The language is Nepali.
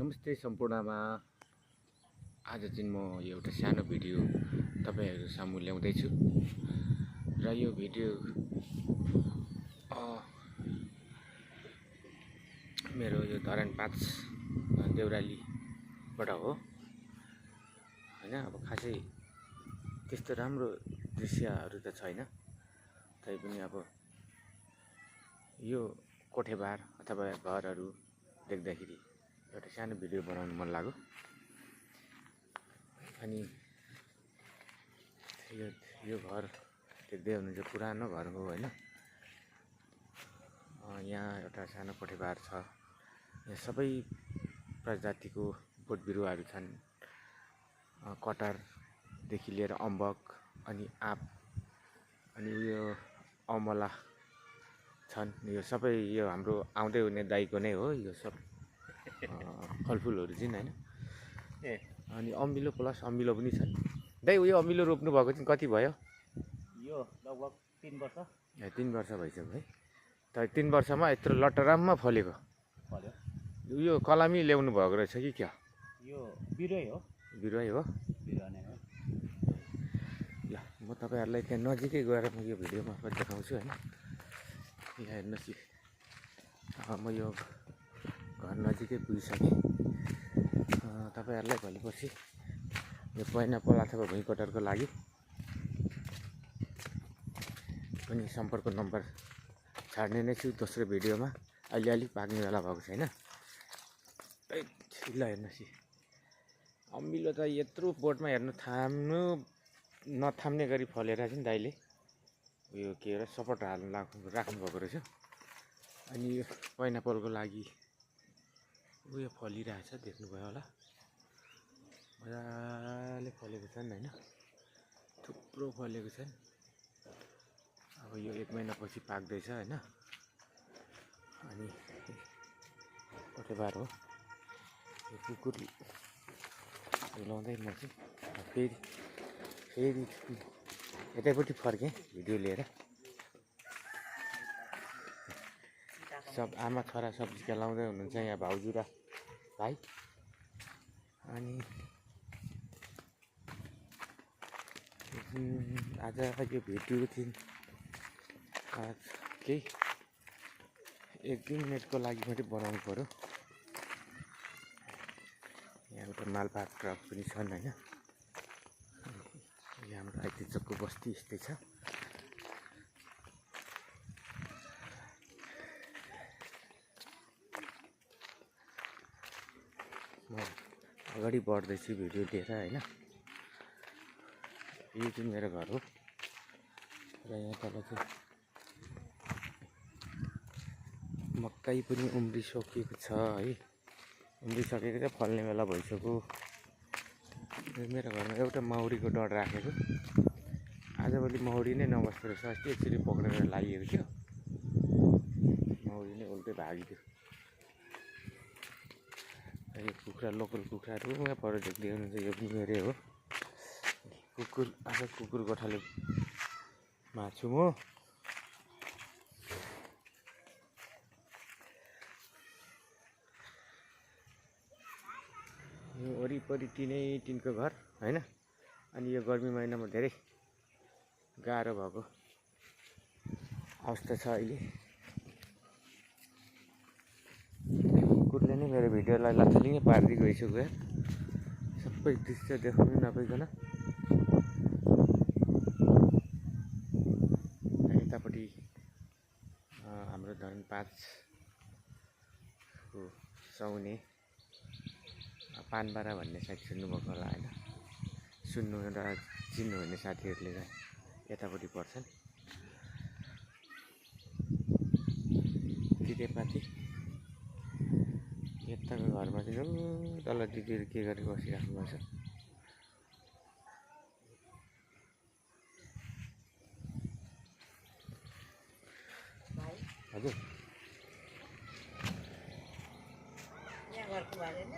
नमस्ते सम्पूर्णमा। आज चाहिँ म एउटा सानो भिडियो तपाईहरु सामु ल्याउँदै छु र यो भिडियो मेरो यो धरान 5 देउरालीबाट हो हैन। अब खासै त्यस्तो राम्रो दृश्यहरु त छैन, तैपनि अब यो कोठेबार अथवा घरहरु देख्दाखेरि एउटा सानो भिडियो बनाउन मन लाग्यो। अनि यो घर देख्दै हुनुहुन्छ, पुरानो घर हो हैन। यहाँ एउटा सानो कोठेबार छ। यहाँ सबै प्रजातिको बोट बिरुवाहरू छन्। कटार देखि लिएर अम्बक अनि आँप अनि यो अमला छन्। यो सबै यो हाम्रो आउँदै हुने दाइको नै हो यो सब फलफुलहरु चाहिँ हैन। अनि अम्बिलो प्लस अम्बिलो पनि छन्। दाइ यो अम्बिलो रोप्नु भएको चाहिँ कति भयो? यो लगभग 3 वर्ष। 3 वर्ष भइसक्यो है। त 3 वर्षमा यत्रो लटराममा फलेको। फल्यो। यो कलामी ल्याउनु भएको रहेछ कि क्या? यो बिरुवै हो। बिरुवै हो। बिरुवा नै हो। ल म तपाईहरुलाई त्यहाँ नजिकै गएर म यो भिडियो मार्फत देखाउँछु हैन। यहाँ हेर्नुस्, म यो घर नजिकै पुगिसकेँ। तपाईहरुलाई भोलिपर्सि यो पाइनएप्पल अथवा भुइँकटरको लागि पनि सम्पर्क नम्बर छाड्ने नै छु दोस्रो भिडियोमा। अहिले अलिक पाक्ने बेला भएको छैन। ल हेर्नुस्, अम्बिलो त यत्रो बोटमा हेर्नु नथाम्ने गरी फलेर चाहिँ दाइले यो के अरे सपोर्ट राख्नु भएको रहेछ। अनि यो पाइनएप्पलको लागि उयो फलिरहेछ, देख्नुभयो होला, मजाले फलेको छन् हैन। थुप्रो फलेको छन्। अब यो 1 महिनापछि पाक्दैछ हैन। अनि कोठेबार हो। यो कुकुर लाउँदै म चाहिँ फेरि यतैपट्टि फर्केँ भिडियो लिएर। सब आमा छोरा सब खेलाउँदै हुनुहुन्छ यहाँ भाउजू र भाइ। अनि आज यो भिडियो चाहिँ केही 1-2 मिनेटको लागि मात्रै बनाउनु पर्यो। यहाँ एउटा मालपात ट्रक पनि छन् हैन। यहाँ हाम्रो आइतिचकको बस्ती यस्तै छ। म अगाडि बढ्दैछु भिडियो लिएर हैन। यो चाहिँ मेरो घर हो र यहाँ तल चाहिँ मकै पनि उम्रिसकेको छ है। उम्रिसकेको चाहिँ फल्ने बेला भइसक्यो। मेरो घरमा एउटा मौरीको डर राखेको। आजभोलि मौरी नै नबस्दो रहेछ। अस्ति एकचोटि पक्रेर लागिएको थियो। मौरी नै उल्टै भागिदियो। यो कुखुरा लोकल कुखुराहरू यहाँ पर देख्दै हुनुहुन्छ, यो पनि मेरै हो। कुकुर आज कुकुर गोठाले माछु म। यो वरिपरि टिनको घर हैन। अनि यो गर्मी महिनामा धेरै गाह्रो भएको अवस्था छ अहिले। कुकुरले नै मेरो भिडियोलाई लाथलिङै पारिदिई गइसक्यो यार। सबै दृश्य देखाउनु नपाइकन यतापट्टि हाम्रो धरान 5 को सौने पानबारा भन्ने साइड सुन्नुभएको होला हैन। सुन्नु र चिन्नु हुने साथीहरूले यतापट्टि पर्छन्। तितेपाती यताको घरमा चाहिँ तल दिदीहरू के गरेर बसिराख्नु भएको छ। हजुर